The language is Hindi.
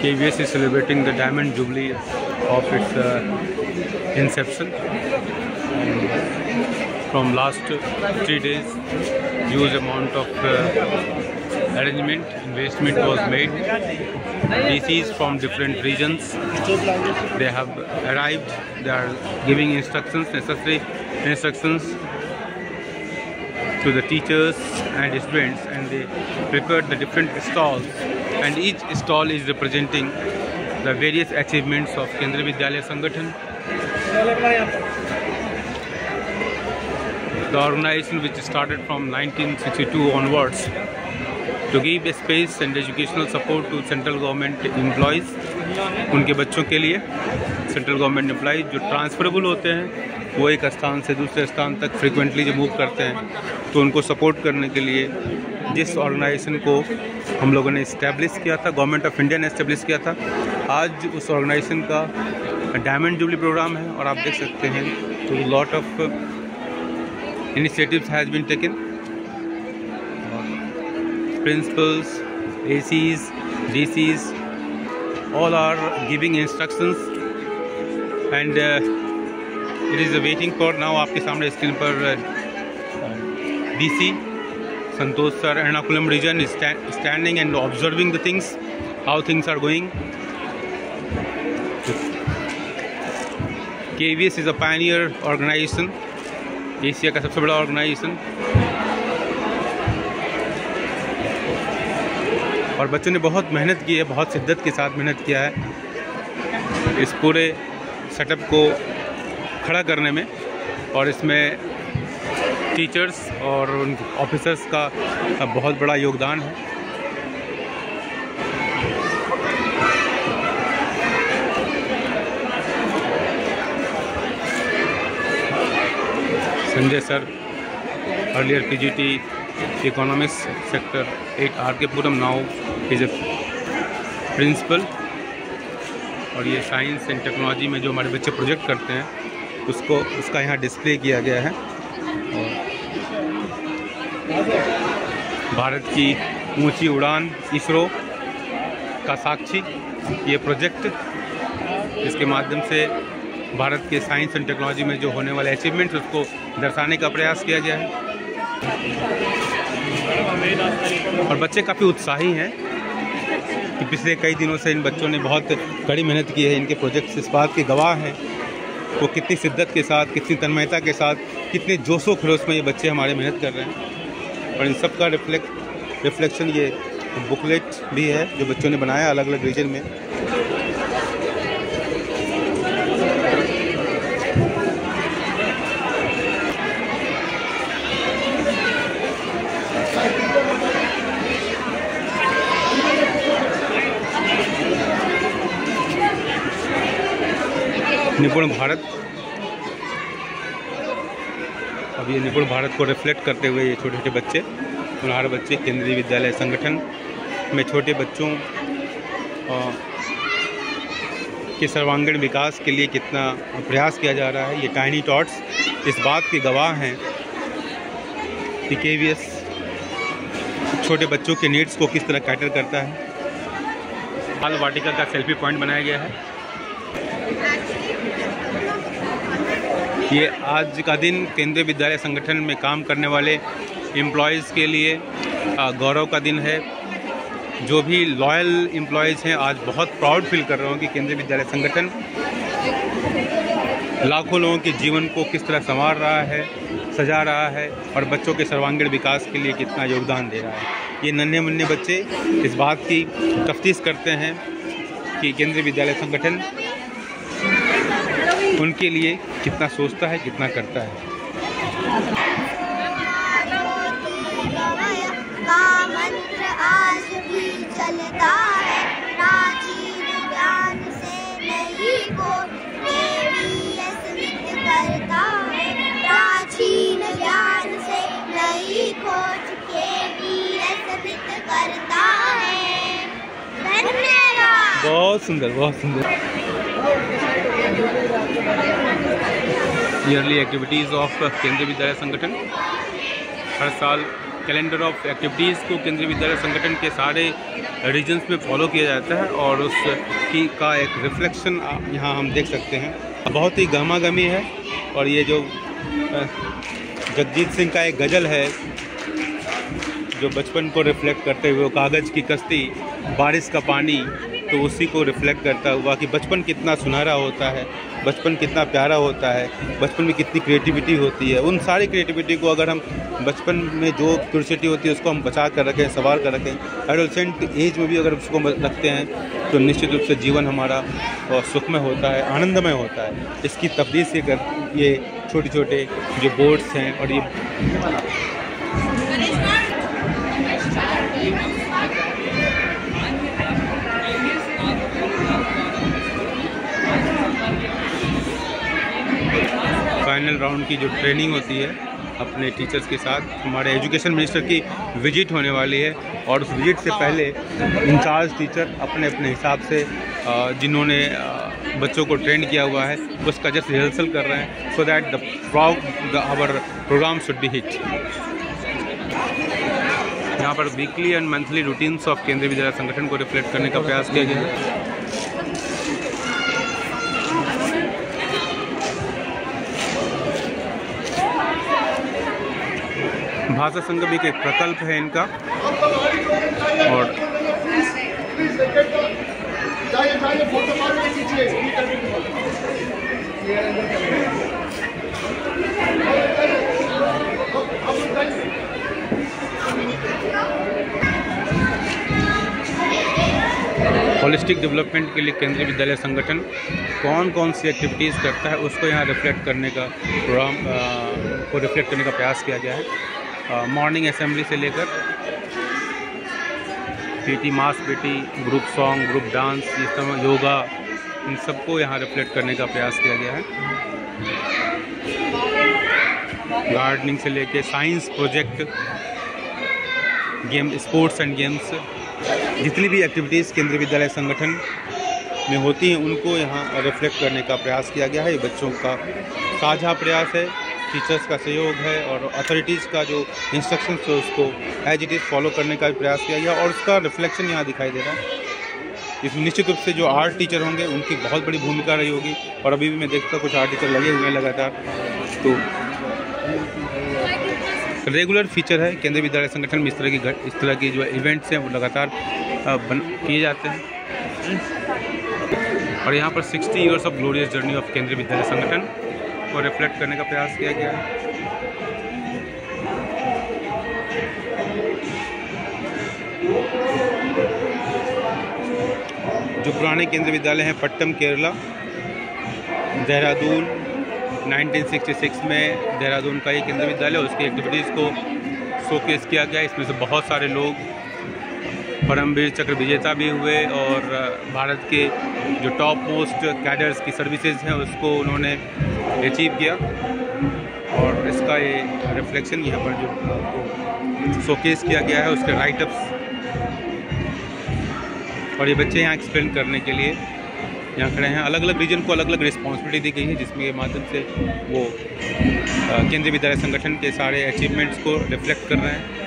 KVS is celebrating the Diamond Jubilee of its inception. From last 3 days, huge amount of arrangement, investment was made. DCs from different regions, they have arrived. They are giving instructions, necessary instructions to the teachers and students, and they prepared the different stalls, and each stall is representing the various achievements of Kendriya Vidyalaya Sangathan. The organization, which started from 1962 onwards, to give a space and educational support to central government employees, उनके बच्चों के लिए सेंट्रल गवर्नमेंट एम्प्लॉय जो ट्रांसफरेबल होते हैं, वो एक स्थान से दूसरे स्थान तक फ्रीक्वेंटली जो मूव करते हैं, तो उनको सपोर्ट करने के लिए जिस ऑर्गेनाइजेशन को हम लोगों ने इस्टेब्लिश किया था, गवर्नमेंट ऑफ इंडिया ने इस्टेब्लिश किया था, आज उस ऑर्गेनाइजेशन का डायमंड जुबली प्रोग्राम है। और आप देख सकते हैं तो lot of initiatives has been taken. Principals, ACs, DCs, all are giving instructions, and it is waiting for now। आपके सामने स्क्रीन पर DC Santosh sir, Ernakulam region is standing and observing the things, how things are going। KVS is a pioneer organization, Asia का सबसे बड़ा ऑर्गेनाइजेशन, और बच्चों ने बहुत मेहनत की है, बहुत शिद्दत के साथ मेहनत किया है इस पूरे सेटअप को खड़ा करने में, और इसमें टीचर्स और उन ऑफिसर्स का बहुत बड़ा योगदान है। Sanjay sir, earlier PGT economics sector 8 RK Puram, now is a principal. और ये साइंस एंड टेक्नोलॉजी में जो हमारे बच्चे प्रोजेक्ट करते हैं उसका यहाँ डिस्प्ले किया गया है। और भारत की ऊंची उड़ान, इसरो का साक्षी ये प्रोजेक्ट, इसके माध्यम से भारत के साइंस एंड टेक्नोलॉजी में जो होने वाले अचीवमेंट्स उसको दर्शाने का प्रयास किया गया है। और बच्चे काफ़ी उत्साही हैं कि पिछले कई दिनों से इन बच्चों ने बहुत कड़ी मेहनत की है। इनके प्रोजेक्ट्स इस बात के गवाह हैं वो कितनी शिद्दत के साथ, कितनी तन्मयता के साथ, कितने जोशो खरोश में ये बच्चे हमारे मेहनत कर रहे हैं। और इन सब का रिफ्लेक्शन ये बुकलेट भी है जो बच्चों ने बनाया अलग अलग रीजन में। निपुण भारत, अब ये निपुण भारत को रिफ्लेक्ट करते हुए ये छोटे छोटे बच्चे, होनहार बच्चे केंद्रीय विद्यालय संगठन में छोटे बच्चों के सर्वांगीण विकास के लिए कितना प्रयास किया जा रहा है। ये टाइनी टॉट्स इस बात के गवाह हैं कि KVS छोटे बच्चों के नीड्स को किस तरह कैटर करता है। बाल वाटिका का सेल्फी पॉइंट बनाया गया है। ये आज का दिन केंद्रीय विद्यालय संगठन में काम करने वाले एम्प्लॉयज़ के लिए गौरव का दिन है। जो भी लॉयल एम्प्लॉयज़ हैं आज बहुत प्राउड फील कर रहे हो कि केंद्रीय विद्यालय संगठन लाखों लोगों के जीवन को किस तरह संवार रहा है, सजा रहा है, और बच्चों के सर्वांगीण विकास के लिए कितना योगदान दे रहा है। ये नन्हे मुन्ने बच्चे इस बात की तफ्तीश करते हैं कि केंद्रीय विद्यालय संगठन उनके लिए कितना सोचता है, कितना करता है। बहुत सुंदर, बहुत सुंदर। Yearly activities of Kendriya Vidyalaya संगठन हर साल कैलेंडर ऑफ एक्टिविटीज़ को केंद्रीय विद्यालय संगठन के सारे रीजन्स में फॉलो किया जाता है और उसकी का एक रिफ्लेक्शन यहाँ हम देख सकते हैं। बहुत ही गहमा-गहमी है और ये जो जगजीत सिंह का एक गज़ल है जो बचपन को रिफ्लेक्ट करते हुए, कागज़ की कश्ती, बारिश का पानी, तो उसी को रिफ्लेक्ट करता हुआ कि बचपन कितना सुनहरा होता है, बचपन कितना प्यारा होता है, बचपन में कितनी क्रिएटिविटी होती है। उन सारी क्रिएटिविटी को अगर हम बचपन में जो क्यूरियोसिटी होती है उसको हम बचा कर रखें, संवार कर रखें, एडोलसेंट एज में भी अगर उसको रखते हैं तो निश्चित रूप से जीवन हमारा सुखमय होता है, आनंदमय होता है। इसकी तफदीस ये छोटे छोटे जो बोर्ड्स हैं और ये फाइनल राउंड की जो ट्रेनिंग होती है अपने टीचर्स के साथ, हमारे एजुकेशन मिनिस्टर की विजिट होने वाली है और उस विजिट से पहले इंचार्ज टीचर अपने अपने हिसाब से जिन्होंने बच्चों को ट्रेन किया हुआ है उसका जस्ट रिहर्सल कर रहे हैं so that our programme should be hit. यहाँ पर weekly and monthly routines of Kendriya Vidyalaya संगठन को रिफ्लेक्ट करने का प्रयास किया गया है। भाषा संगम एक प्रकल्प है इनका और होलिस्टिक डेवलपमेंट के लिए केंद्रीय विद्यालय संगठन कौन कौन सी एक्टिविटीज़ करता है उसको यहाँ रिफ्लेक्ट करने का प्रोग्राम को रिफ्लेक्ट करने का प्रयास किया गया है। मॉर्निंग असेंबली से लेकर PT, mass PT, group song, group dance, इस तरह योगा, इन सबको यहाँ रिफ्लेक्ट करने का प्रयास किया गया है। गार्डनिंग से लेकर science project, game, sports and games, जितनी भी एक्टिविटीज़ केंद्रीय विद्यालय संगठन में होती हैं उनको यहाँ रिफ्लेक्ट करने का प्रयास किया गया है। ये बच्चों का साझा प्रयास है, टीचर्स का सहयोग है और अथॉरिटीज़ का जो इंस्ट्रक्शंस है उसको एज इट इज़ फॉलो करने का भी प्रयास किया गया और उसका रिफ्लेक्शन यहाँ दिखाई दे रहा है। इसमें निश्चित रूप से जो आर्ट टीचर होंगे उनकी बहुत बड़ी भूमिका रही होगी और अभी भी मैं देखता हूँ कुछ आर्ट टीचर लगे हुए हैं लगातार। तो रेगुलर फीचर है केंद्रीय विद्यालय संगठन में इस तरह की जो इवेंट्स हैं वो लगातार किए जाते हैं और यहाँ पर 60 years of glorious journey of Kendriya Vidyalaya संगठन को रिफ्लेक्ट करने का प्रयास किया गया है। जो पुराने केंद्रीय विद्यालय हैं पट्टम केरला, देहरादून, 1966 में देहरादून का ये केंद्रीय विद्यालय, उसकी एक्टिविटीज़ को शोकेस किया गया। इसमें से बहुत सारे लोग परमवीर चक्र विजेता भी हुए और भारत के जो टॉप मोस्ट कैडर्स की सर्विसेज हैं उसको उन्होंने अचीव किया और इसका ये रिफ्लेक्शन यहाँ पर जो शोकेस किया गया है उसके राइटअप्स और ये बच्चे यहाँ एक्सप्लेन करने के लिए यहाँ खड़े हैं। अलग अलग रीजन को अलग अलग रिस्पॉन्सिबिलिटी दी गई है जिसमें के माध्यम से वो केंद्रीय विद्यालय संगठन के सारे अचीवमेंट्स को रिफ्लेक्ट कर रहे हैं।